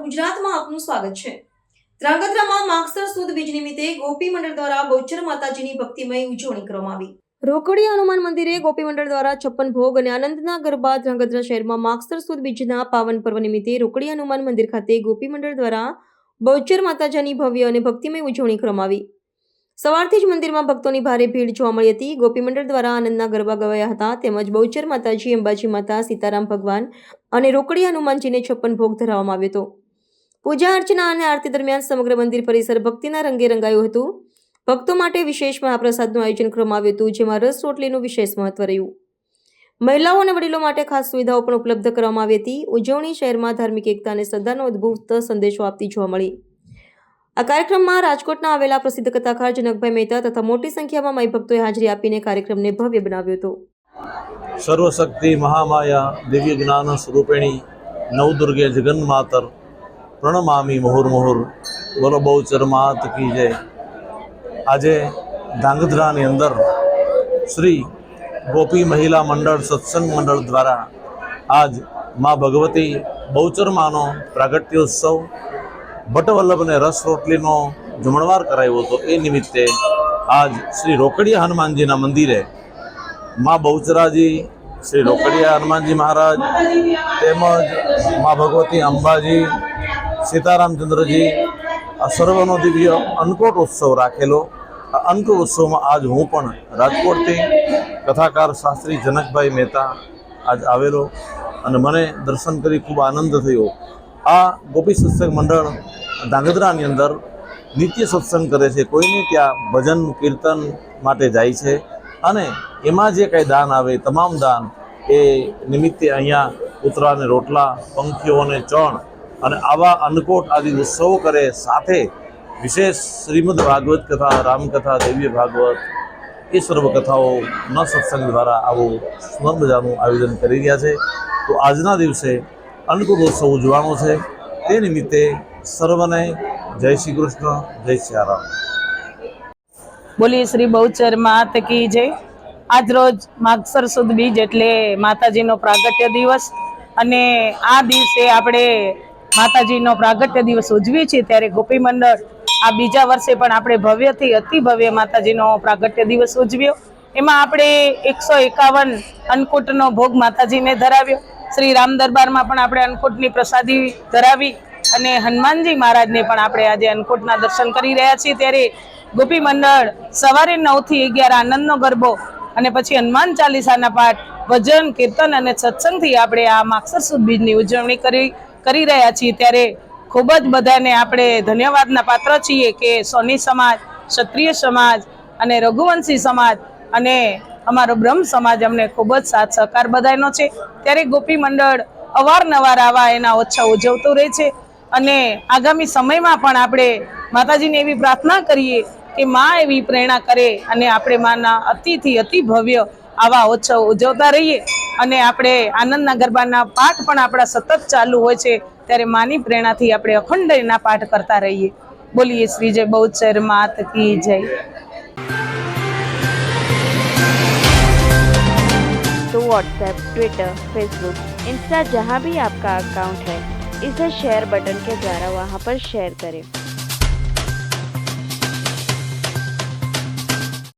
ગુજરાતમાં આપનું સ્વાગત છે। ધ્રાંગધ્રામાં માગસર સુદ બીજ નિમિત્તે ગોપી મંડળ દ્વારા બહુચર માતાજીની ભક્તિમય ઉજવણી કરવામાં આવી। રોકડિયા હનુમાન મંદિરે ગોપી મંડળ દ્વારા 56 ભોગ અને આનંદના ગરબા ધ્રાંગધ્રા શહેરમાં માગસર સુદ બીજના પાવન પર્વ નિમિત્તે રોકડિયા હનુમાન મંદિર ખાતે ગોપી મંડળ દ્વારા બહુચર માતાજીની ભવ્ય અને ભક્તિમય ઉજવણી કરવામાં આવી। સવારથી જ મંદિરમાં ભક્તોની ભારે ભીડ જોવા મળી હતી। ગોપી મંડળ દ્વારા આનંદના ગરબા ગવાયા હતા તેમજ બહુચર માતાજી, અંબાજી માતા, સીતારામ ભગવાન અને રોકડિયા હનુમાનજીને 56 ભોગ ધરાવવામાં આવ્યો હતો। પૂજા અર્ચના અને આરતી દરમિયાન સમગ્ર મંદિર પરિસર ભક્તિના રંગે રંગાયું હતું। ભક્તો માટે વિશેષ મહાપ્રસાદનું આયોજન કરવામાં આવ્યું હતું, જેમાં રસ રોટલીનું વિશેષ મહત્વ રહ્યું। મહિલાઓ અને વડીલો માટે ખાસ સુવિધાઓ પણ ઉપલબ્ધ કરવામાં આવી હતી। ઉજવણી શહેરમાં ધાર્મિક એકતા અને શ્રદ્ધાનો અદ્ભુત સંદેશો આપતી જોવા મળી। આ કાર્યક્રમમાં રાજકોટના આવેલા પ્રસિદ્ધ કથાકાર જનકભાઈ મહેતા તથા મોટી સંખ્યામાં માઈ ભક્તોએ હાજરી આપીને કાર્યક્રમને ભવ્ય બનાવ્યો હતો। સર્વશક્તિ મહામાયા દિવ્ય જ્ઞાન સ્વરૂપિણી નવદુર્ગે જગન્માતર પ્રણમામી મુહુર્મુહુર બોલો બહુચર માત કી જય। આજે ધ્રાંગધ્રાની અંદર શ્રી ગોપી મહિલા મંડળ સત્સંગ મંડળ દ્વારા આજ માં ભગવતી બહુચર માનો પ્રાગટ્યોત્સવ ભટ્ટવલ્લભને રસ રોટલીનો જમણવાર કરાયો હતો। એ નિમિત્તે આજ શ્રી રોકડિયા હનુમાનજીના મંદિરે માં બહુચરાજી, શ્રી રોકડિયા હનુમાનજી મહારાજ તેમજ માં ભગવતી અંબાજી, સીતારામચંદ્રજી આ સર્વનો દિવ્ય અન્નકૂટ ઉત્સવ રાખેલો। આ અન્નકૂટ ઉત્સવમાં આજ હું પણ રાજકોટથી કથાકાર શાસ્ત્રી જનકભાઈ મહેતા આજ આવેલો અને મને દર્શન કરી ખૂબ આનંદ થયો। આ ગોપી સત્સંગ મંડળ ધ્રાંગધ્રાની અંદર નિત્ય સત્સંગ કરે છે, કોઈને ત્યાં ભજન કીર્તન માટે જાય છે અને એમાં જે કંઈ દાન આવે તમામ દાન એ નિમિત્તે અહીંયા કૂતરાને રોટલા, પંખીઓને ચણ અને આવા અન્નકૂટ આદિ ઉત્સવો કરે। સાથે વિશેષ શ્રીમદ ભાગવત કથા, રામકથા, દિવ્ય ભાગવત એ સર્વ કથાઓના સત્સંગ દ્વારા આવું સુંદર મજાનું આયોજન કરી રહ્યા છે। તો આજના દિવસે અન્નકૂટ ઉત્સવ ઉજવાનો છે, તે નિમિત્તે સર્વને જય શ્રી કૃષ્ણ, જય સિયારામ। બોલી શ્રી બહુચર માત કી જય। આજ રોજ માગસર સુદ બીજ એટલે માતાજીનો પ્રાગટ્ય દિવસ અને આ દિવસે આપણે માતાજીનો પ્રાગટ્ય દિવસ ઉજવીએ છીએ ત્યારે ગોપી મંડળ આ બીજા વર્ષે પણ આપણે ભવ્યથી અતિ ભવ્ય માતાજીનો પ્રાગટ્ય દિવસ ઉજવ્યો। એમાં આપણે 151 અન્નકૂટનો ભોગ માતાજીને ધરાવ્યો। શ્રી રામ દરબારમાં પણ આપણે અન્નકૂટની પ્રસાદી ધરાવી અને હનુમાનજી મહારાજને પણ આપણે આજે અન્નકૂટના દર્શન કરી રહ્યા છીએ। ત્યારે ગોપી મંડળ સવારે 9 થી 11 આનંદનો ગરબો અને પછી હનુમાન ચાલીસાના પાઠ, ભજન, કીર્તન અને સત્સંગથી આપણે આ માગસર સુદ બીજની ઉજવણી કરી રહ્યા છીએ। ત્યારે ખૂબ જ બધાને આપણે ધન્યવાદના પાત્ર છીએ કે સોની સમાજ, ક્ષત્રિય સમાજ અને રઘુવંશી સમાજ અને અમારો બ્રહ્મ સમાજ અમને ખૂબ જ સાથ સહકાર બધાનો છે। ત્યારે ગોપી મંડળ અવારનવાર આવા એના ઉત્સવ ઉજવતું રહે છે અને આગામી સમયમાં પણ આપણે માતાજીને એવી પ્રાર્થના કરીએ કે માં એવી પ્રેરણા કરે અને આપણે માના અતિથી અતિ ભવ્ય આવા ઉત્સવ ઉજવતા રહીએ અને આપણે આનંદના ગરબાના પાઠ પણ આપણા સતત ચાલુ હોય છે। ત્યારે માની પ્રેરણાથી આપણે અખંડ એના પાઠ કરતા રહીએ। બોલીએ શ્રી જય બહુચર માત કી જય। तो व्हाट्सएप, ट्विटर, फेसबुक, इंस्टा जहाँ भी आपका अकाउंट है, इसे शेयर बटन के द्वारा वहाँ पर शेयर करें।